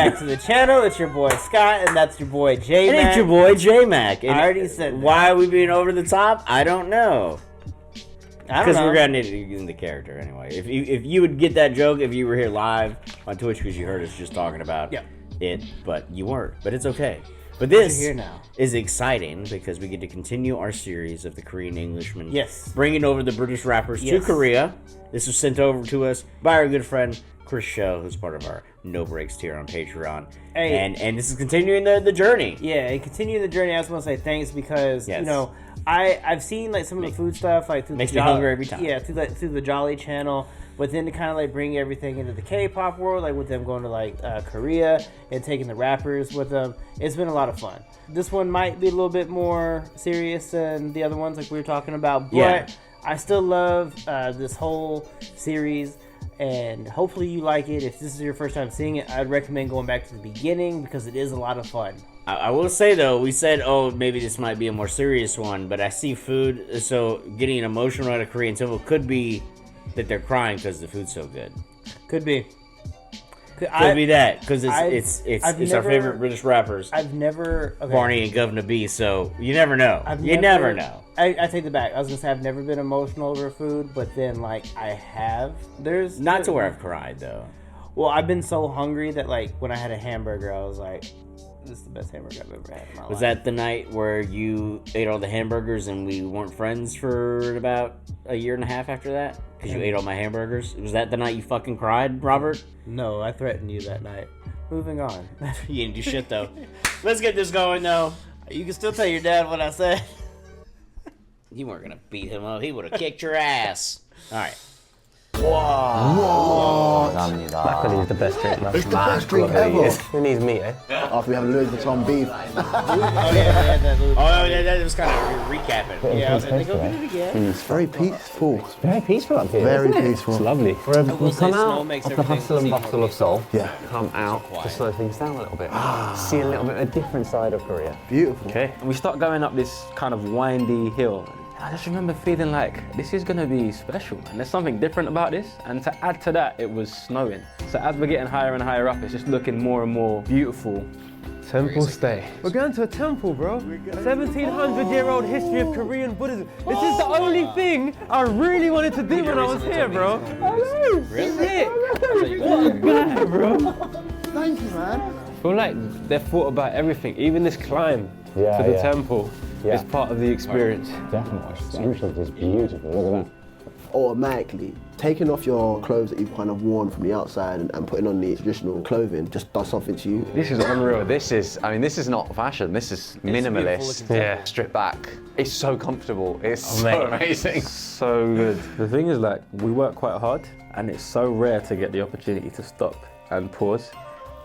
back to the channel. It's your boy Scott, and that's your boy J-Mac. And it's your boy J-Mac. I already said that. Why are we being over the top? I don't know. I don't Because know. we're gonna need to get in the character anyway. If you would get that joke if you were here live on Twitch because you heard us just talking about it, but you weren't. But it's okay. But this here now. is exciting because we get to continue our series of the Korean Englishman. Yes. Bringing over the British rappers to Korea. This was sent over to us by our good friend Chris Show, who's part of our No Breaks tier on Patreon. Hey. And this is continuing the journey. Yeah, and continuing the journey, I just want to say thanks because, you know, I've seen like some of the food stuff like through makes the me hungry every time. Yeah, through the Jolly channel, but then to kind of like bring everything into the K-pop world, like with them going to like Korea and taking the rappers with them, it's been a lot of fun. This one might be a little bit more serious than the other ones, like we were talking about, but I still love this whole series. And hopefully you like it. If this is your first time seeing it, I'd recommend going back to the beginning because it is a lot of fun. I will say though, we said, oh, maybe this might be a more serious one, but I see food, so getting emotional at a Korean temple could be that they're crying because the food's so good. Could be. Could be that because it's our favorite British rappers. I've never Barney and Governor B. So you never know. You never know. I take it back. I was gonna say I've never been emotional over food, but then like I have. There's not to where I've cried though. Well, I've been so hungry that like when I had a hamburger, I was like, "This is the best hamburger I've ever had in my life." Was that the night where you ate all the hamburgers and we weren't friends for about a year and a half after that? Because you ate all my hamburgers? Was that the night you fucking cried, Robert? No, I threatened you that night. Moving on. You didn't do shit though. Let's get this going though. You can still tell your dad what I said. You weren't gonna beat him up. He would have kicked your ass. All right. Wow. Broccoli is the best drink, man. It's the best drink ever. Who needs meat, eh? After we have Louis Vuitton beef. That was kind of recapping. Yeah, I was like, go get it again. It's very peaceful. It's very peaceful up here. Very isn't it? peaceful. It's lovely. We come out of the hustle and bustle of Seoul. Yeah. Come out to slow things down a little bit. See a little bit of a different side of Korea. Beautiful. Okay. And we start going up this kind of windy hill. I just remember feeling like this is gonna be special, and there's something different about this. And to add to that, it was snowing. So as we're getting higher and higher up, it's just looking more and more beautiful. Temple stay. We're going to a temple, bro. 1700-year-old history of Korean Buddhism. This is the only thing I really wanted to do when I was here, bro. Hello. Sick. What a guy, bro. Thank you, man. I feel like they've thought about everything, even this climb to the temple. It's part of the experience. Definitely. The entrance is beautiful. Look at that. Automatically, taking off your clothes that you've kind of worn from the outside and putting on the traditional clothing just does something to you. This is unreal. This is not fashion. This is minimalist. Yeah. Strip back. It's so comfortable. It's so amazing. So good. The thing is, like, we work quite hard, and it's so rare to get the opportunity to stop and pause.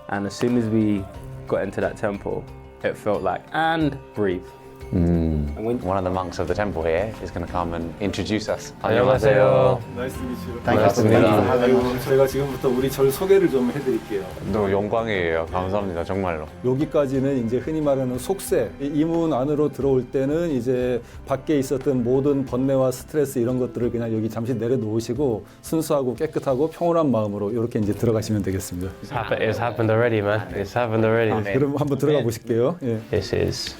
And as soon as we got into that temple, it felt like, and breathe. One of the monks of the temple here is going to come and introduce us. 안녕하세요. Nice to meet you. Nice to meet you. 저희가 지금부터 우리 절 소개를 좀 해드릴게요. 너무 영광이에요. 감사합니다. 정말로. 여기까지는 이제 흔히 말하는 속세. 이 문 안으로 들어올 때는 이제 밖에 있었던 모든 번뇌와 스트레스 이런 것들을 그냥 여기 잠시 내려놓으시고 순수하고 깨끗하고 평온한 마음으로 이렇게 이제 들어가시면 되겠습니다. It's happened already, man. It's happened already. 그럼 한번 들어가 보실게요. 예. This is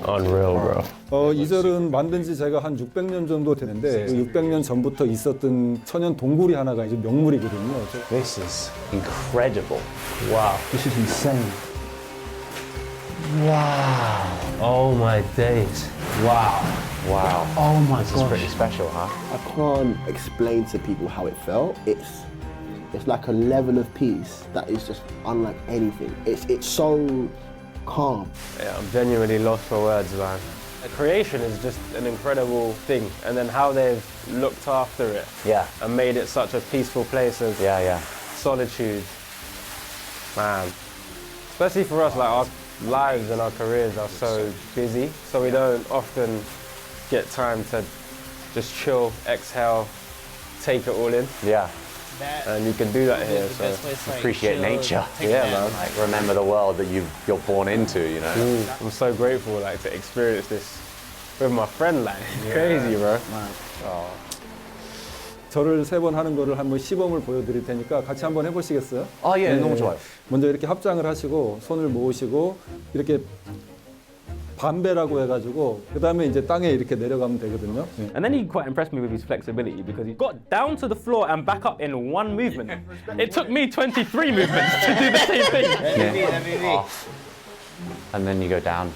unreal, bro. 이 절은 만든 지 제가 한 600년 정도 되는데 600년 전부터 있었던 천연 동굴이 하나가 이제 명물이거든요. This is incredible. Wow. This is insane. Wow. Oh my days. Wow. Wow. Oh my This is pretty special, huh? I can't explain to people how it felt. It's like a level of peace that is just unlike anything. It's so calm. Yeah, I'm genuinely lost for words, man. The creation is just an incredible thing, and then how they've looked after it and made it such a peaceful place of solitude. Man, especially for us, like our lives and our careers are so busy, so we don't often get time to just chill, exhale, take it all in. Yeah. And you can do that here, so appreciate nature. Yeah, man. Like remember the world that you're born into, you know. I'm so grateful, like, to experience this with my friend, like, it's crazy, bro. Oh. 저를 3번 하는 거를 한번 시범을 보여드릴 테니까 같이 한번 해보시겠어요? 예, 너무 좋아요. 먼저 이렇게 합장을 하시고 손을 모으시고 이렇게 반배라고 해가지고 그 다음에 이제 땅에 이렇게 내려가면 되거든요. And then he quite impressed me with his flexibility because he got down to the floor and back up in one movement. It took me 23 movements to do the same thing. That'd be me. And then you go down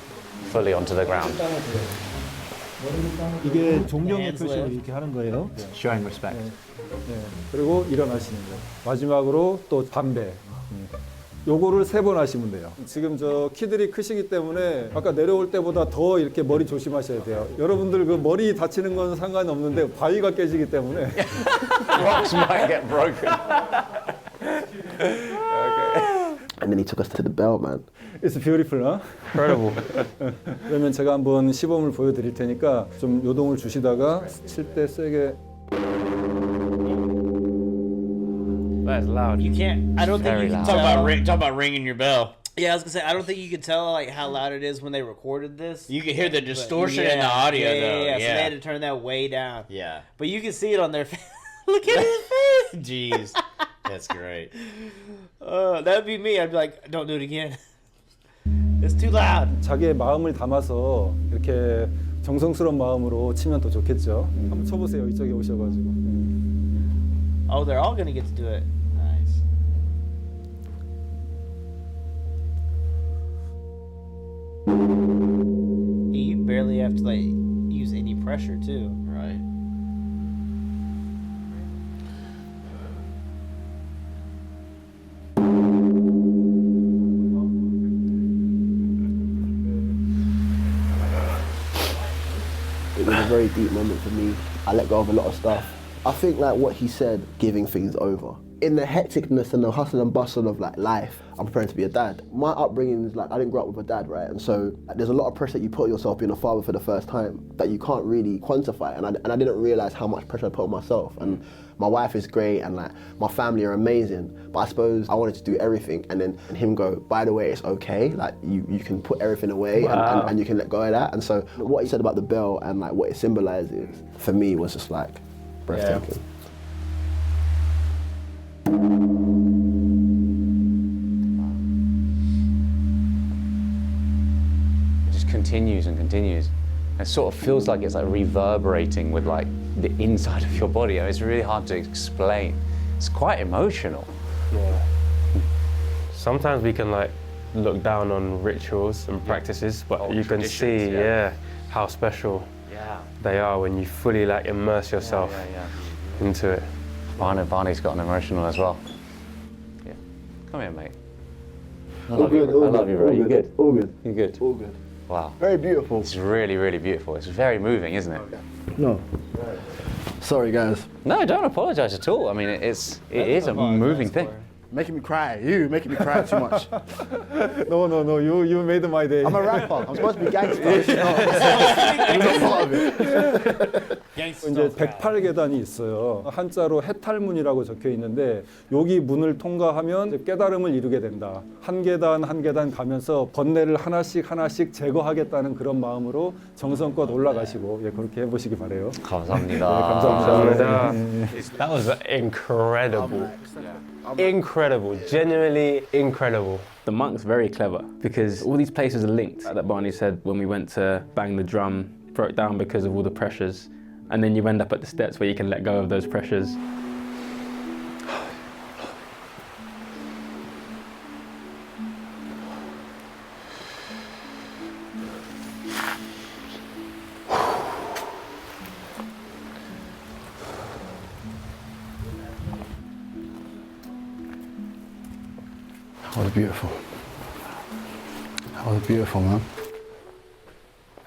fully onto the ground. 이게 존경의 표시로 이렇게 하는 거예요. Showing respect. 그리고 일어나시는 거예요. 마지막으로 또 반배. 요거를 3번 하시면 돼요. 지금 저 키들이 크시기 때문에 아까 내려올 때보다 더 이렇게 머리 조심하셔야 돼요. 여러분들 그 머리 다치는 건 상관이 없는데 바위가 깨지기 때문에. Rocks might get broken. And then he took us to the bell, man. It's beautiful, huh? Incredible. 그러면 제가 한번 시범을 보여드릴 테니까 좀 요동을 주시다가 칠 때 세게. That's loud. You can't. I don't think you can Talk tell. about ringing your bell. Yeah, I was gonna say I don't think you can tell like how loud it is when they recorded this. You can hear the But distortion in the audio, though. Yeah. So they had to turn that way down. Yeah. But you can see it on their face. Look at his face. Jeez. That's great. That'd be me. I'd be like, don't do it again. It's too loud. 자기의 마음을 담아서 이렇게 정성스러운 마음으로 치면 더 좋겠죠. 한번 쳐보세요. 이쪽에 오셔가지고. Oh, they're all gonna get to do it. Nice. You barely have to like use any pressure too. Right. It was a very deep moment for me. I let go of a lot of stuff. I think like what he said, giving things over. In the hecticness and the hustle and bustle of like life, I'm preparing to be a dad. My upbringing is like, I didn't grow up with a dad, right? And so like, there's a lot of pressure that you put on yourself being a father for the first time that you can't really quantify. And I didn't realize how much pressure I put on myself. And my wife is great and like my family are amazing. But I suppose I wanted to do everything and then him go, by the way, it's okay. Like you can put everything away and you can let go of that. And so what he said about the bell and like what it symbolizes for me was just like breathtaking. It just continues and continues. It sort of feels like it's like reverberating with like the inside of your body. I mean, it's really hard to explain. It's quite emotional. Yeah. Sometimes we can like look down on rituals and practices, but you can see, how special they are when you fully like immerse yourself into it. Barney's gotten emotional as well. Yeah. Come here, mate. I All love good, you. all I love good, you, bro. all You good, good? all good. You good? All good. Wow. Very beautiful. It's really, really beautiful. It's very moving, isn't it? No. Sorry, guys. No, don't apologise at all. I mean, it is a moving thing. Making me cry. You making me cry too much. No. You made my day. I'm a rapper. I'm supposed to be gangster. I'm not part of it. 이제 108계단이 있어요. 한자로 해탈문이라고 적혀 있는데 여기 문을 통과하면 깨달음을 이루게 된다. 한 계단 한 계단 가면서 번뇌를 하나씩 제거하겠다는 그런 마음으로 정성껏 올라가시고 그렇게 해보시기 바래요. 감사합니다. 감사합니다. That was incredible. Incredible, genuinely incredible. The monk's very clever because all these places are linked. Like that Barney said when we went to bang the drum, broke down because of all the pressures. And then you end up at the steps where you can let go of those pressures. That was beautiful. That was beautiful, man.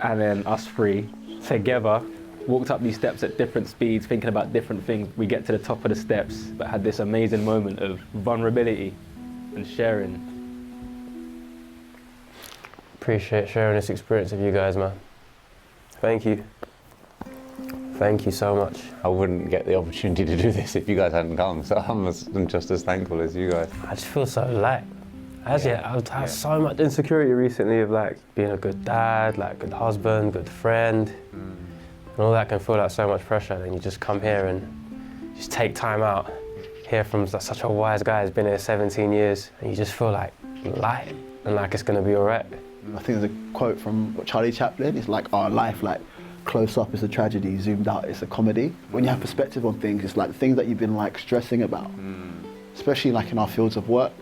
And then us three together walked up these steps at different speeds, thinking about different things. We get to the top of the steps, but had this amazing moment of vulnerability and sharing. Appreciate sharing this experience with you guys, man. Thank you. Thank you so much. I wouldn't get the opportunity to do this if you guys hadn't come, so I'm just as thankful as you guys. I just feel so light. I've had so much insecurity recently of like being a good dad, like good husband, good friend. And all that can feel like so much pressure. And you just come here and just take time out, hear from such a wise guy who's been here 17 years, and you just feel like light and like it's gonna be all right. I think there's a quote from Charlie Chaplin. It's like our life, like close up is a tragedy, zoomed out it's a comedy. When you have perspective on things, it's like things that you've been like stressing about, especially like in our fields of work.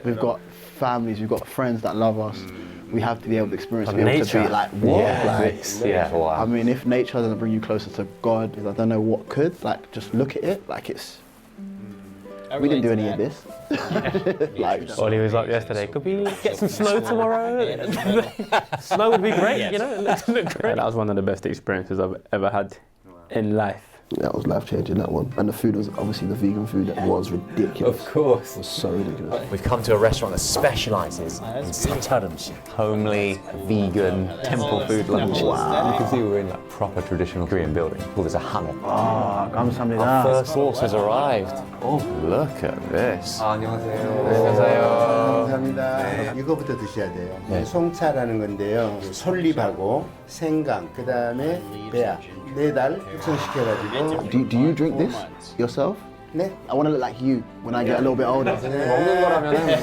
We've got families, we've got friends that love us. We have to be able to experience to be able to be like, what? I mean, if nature doesn't bring you closer to God, I don't know what could. Like, just look at it, like it's. We didn't do any of this. Like, Ollie was like yesterday, could we get some snow tomorrow? Snow would be great, you know, it looked great. Yeah, that was one of the best experiences I've ever had in life. that was life-changing, that one. And the food was, obviously the vegan food, that was ridiculous. Of course. It was so ridiculous. We've come to a restaurant that specialises in sacharum, Homely, vegan, temple food lunch. Wow. You can see we're in like proper traditional Korean building. Oh, there's a hammock. Ah, 감사합니다. Our first course has arrived. Oh, look at this. 감사합니다. 이거부터 드셔야 돼요. 송차라는 건데요. 솔잎하고 생강, 그 다음에 배아, 4달 숙성시켜가지고. Do you drink this yourself? 네. I want to look like you when I get a little bit older. 먹는 거라면은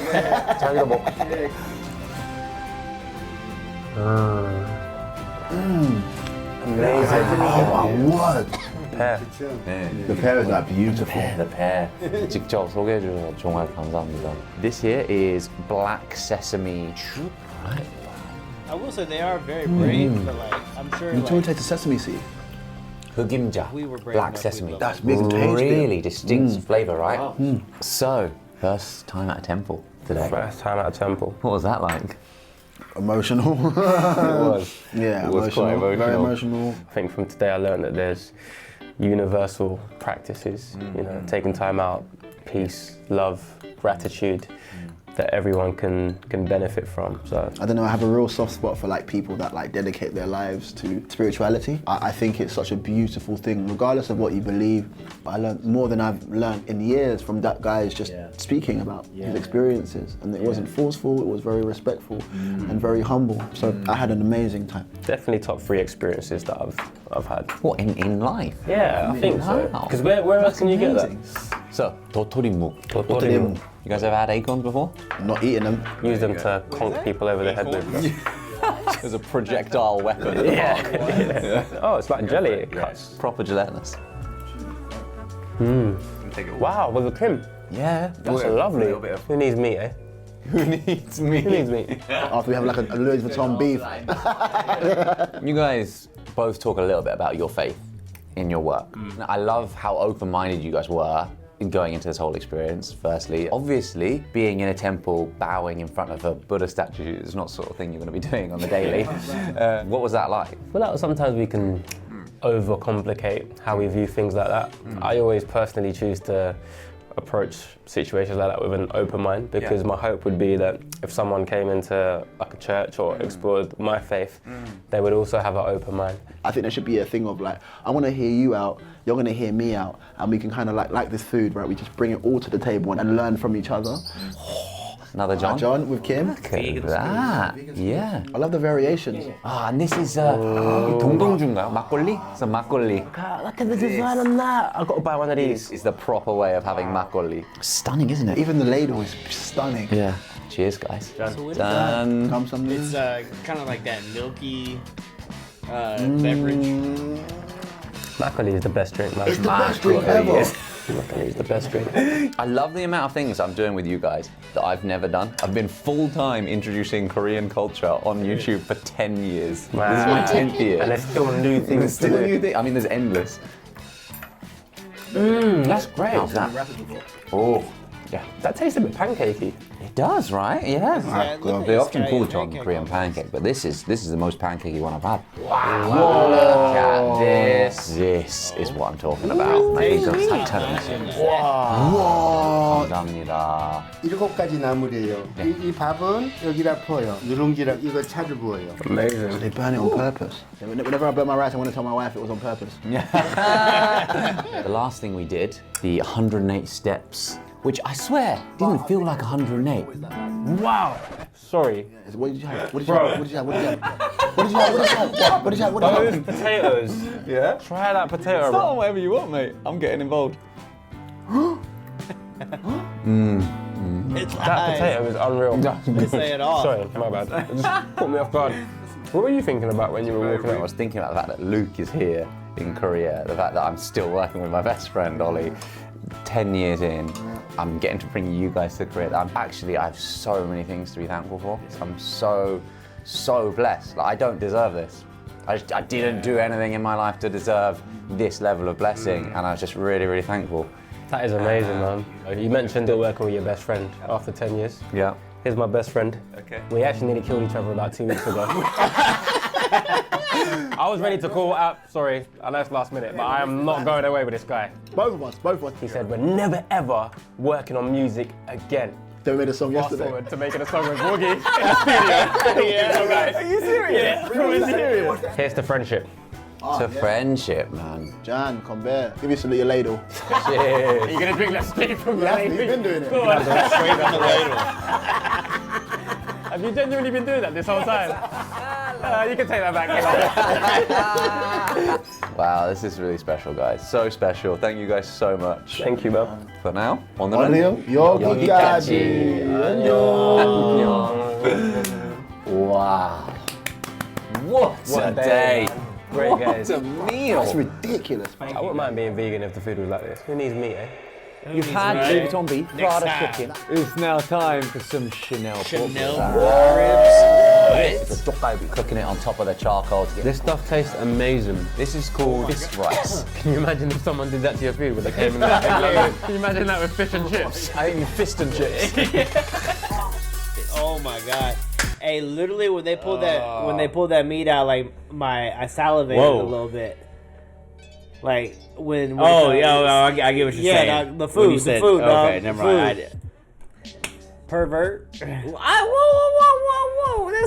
자기가 먹. Amazing. Oh my word. pear. The pear is like beautiful. The pear. 직접 소개해 주셔서 정말 감사합니다. This here is black sesame soup. Right. I will say they are very brave, but like I'm sure. You like, taste the sesame seed. 흑임자, We were brave black enough, sesame. we That's big and tasty. Really distinct flavour, right? So, first time at a temple today. First time at a temple. What was that like? Emotional. It was. Yeah, It was quite emotional. Very emotional. emotional. I think from today I learned that there's universal practices, you know, taking time out, peace, love, gratitude, that everyone can benefit from. So I don't know, I have a real soft spot for like people that like dedicate their lives to spirituality. I think it's such a beautiful thing, regardless of what you believe. I learned more than I've learned in years from that guy's just speaking about his experiences. And it wasn't forceful, it was very respectful and very humble. So I had an amazing time. definitely top 3 experiences that I've had. What, in life? Yeah, I think so. Wow. Because where else can you get that? So, 도토리묵. 도토리묵. You guys ever had acorns before? Not eating them. Use them to conk people over the head with. As a projectile weapon. Oh, it's like jelly. It cuts. Proper gelatinous. Wow, with the cream. Yeah. That's lovely. Who needs meat, eh? Who needs me? Who needs meat? After we have like a Louis Vuitton beef. You guys both talk a little bit about your faith in your work. I love how open-minded you guys were in going into this whole experience, firstly. Obviously, being in a temple, bowing in front of a Buddha statue is not the sort of thing you're going to be doing on the daily. What was that like? Well, sometimes we can overcomplicate how we view things like that. I always personally choose to approach situations like that with an open mind, because my hope would be that if someone came into like a church or explored my faith, they would also have an open mind. I think there should be a thing of like, I want to hear you out, you're going to hear me out, and we can kind of like this food, right? We just bring it all to the table and learn from each other. Another John? John with Kim. Look at that. Yeah. I love the variations. Ah, and this is 동동주인가요? 막걸리? So 막걸리. Look at the design on that. I've got to buy one of these. It's the proper way of having makgeolli. Stunning, isn't it? Even the ladle is stunning. Yeah. Cheers, guys. So what is Done. Come some It's kind of like that milky beverage. Makgeolli is the best drink, man. It's the best drink ever. Makgeolli is the best drink. I love the amount of things I'm doing with you guys that I've never done. I've been full-time introducing Korean culture on YouTube for 10 years. Wow. This is my 10th year. And there's still new things to do. I mean, there's endless. That's great. How's that? Oh, Yeah, that tastes a bit pancakey. it does, right? Yeah. look They at often this call guy, John pancake Korean almost. pancake, but this is the most pancakey one I've had. Wow. Look at this. This is what I'm talking about. I think it's like 감사합니다. 7가지 나물이에요. 이 밥은 여기다 부어요. 누룽지랑 이거 차를 부어요. Amazing. They burn it on purpose. Whenever I burn my rice, I want to tell my wife it was on purpose. The last thing we did, the 108 steps which I swear didn't feel like 108. Wow. Sorry. What did you have? What did you have? What did you have? What did you have? What did you have? What did you have? What did you have? What did you have? Those potatoes. Yeah? Try that potato. Start on whatever you want, mate. I'm getting involved. It's That potato is unreal. They say it all. Sorry, my bad. It just caught me off guard. What were you thinking about when you were walking I out? was thinking about the fact that Luke is here in Korea, the fact that I'm still working with my best friend Ollie. 10 years in, I'm getting to bring you guys to Korea. I have so many things to be thankful for. I'm so blessed. Like, I don't deserve this. I didn't do anything in my life to deserve this level of blessing, and I was just really, really thankful. That is amazing, man. You mentioned still working with your best friend after 10 years. Yeah. Here's my best friend. Okay. We actually nearly killed each other about 2 weeks ago. I was ready to call out, sorry, I know it's last minute, but I am not going away with this guy. Both of us. He said, we're never ever working on music again. They made a song Fast yesterday. forward to making a song with Boogie in the studio. Yeah. Are you serious? Yeah, Are you serious? Here's the friendship. Friendship, man. Jan, come back. Give me some of your ladle. Cheers. You're gonna drink that straight from the ladle? You've been doing it. Go on. Straight from the ladle. Have you genuinely been doing that this whole time? You can take that back. Wow, this is really special, guys. So special. Thank you guys so much. Thank you, man. For now, on the 여기까지. Wow. What a day. Great, guys. What a meal. That's ridiculous. I wouldn't mind being vegan if the food was like this. Who needs meat, eh? You've had Louis Vuitton beef, Prada time. chicken. It's now time for some Chanel Chanel It's a dokkaebi, cooking it on top of the charcoal. To get This stuff tastes amazing. This is called fish rice. Can you imagine if someone did that to your food when they came in there? Can you imagine that with fish and chips? I think you fist and chips. Oh my god. Hey, literally when they pulled that meat out, like I salivated a little bit. Like when I get what you're saying. Yeah, the When food, you said, okay, okay, never mind. Pervert. Whoa!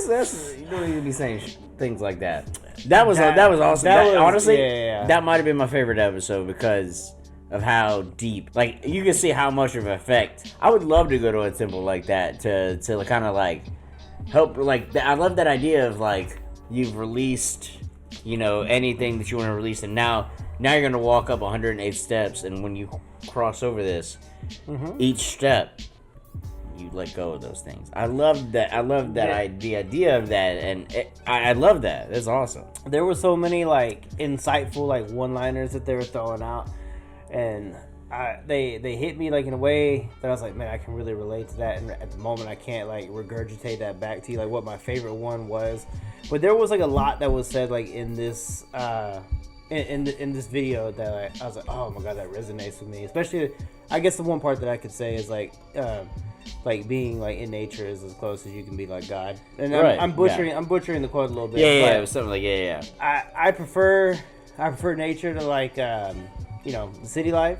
That's you don't need to be saying things like that. That was awesome. Honestly, that might have been my favorite episode because of how deep. Like you can see how much of an effect. I would love to go to a temple like that to kind of like help. Like I love that idea of like you've released, anything that you want to release, and now you're gonna walk up 108 steps, and when you cross over this, each step, you let go of those things. I love that. The idea of that, and I love that. It's awesome. There were so many like insightful like one-liners that they were throwing out, and they hit me like in a way that I was like, man, I can really relate to that. And at the moment, I can't like regurgitate that back to you, like what my favorite one was. But there was like a lot that was said like in this. In this video that I was like, oh my god, that resonates with me. Especially, I guess the one part that I could say is like being like in nature is as close as you can be like God. And I'm butchering the quote a little bit. Yeah, it was something like I prefer nature to like city life.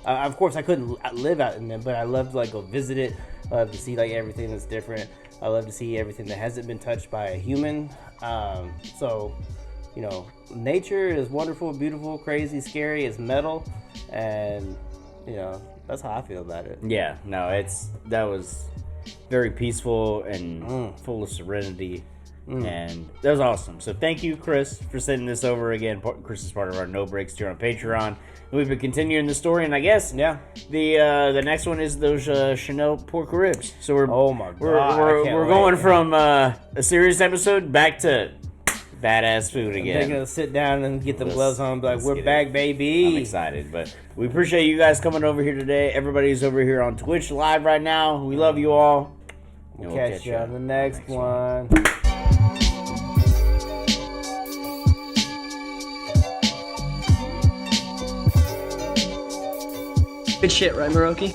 Of course, I couldn't live out in them, but I love to like go visit it. I love to see like everything that's different. I love to see everything that hasn't been touched by a human. Nature is wonderful, beautiful, crazy, scary. It's metal, and that's how I feel about it. Yeah, no, that was very peaceful and full of serenity, and that was awesome. So thank you, Chris, for sending this over again. Chris is part of our No Breaks tier on Patreon. We've been continuing the story, and I guess the next one is those Chanel pork ribs. So we're going from a serious episode back to badass food again. They're gonna sit down and get the gloves on, like we're back, baby. I'm excited, but we appreciate you guys coming over here today. Everybody's over here on Twitch live right now. We love you all. We'll catch you on the next one. Good shit, right, Maroki?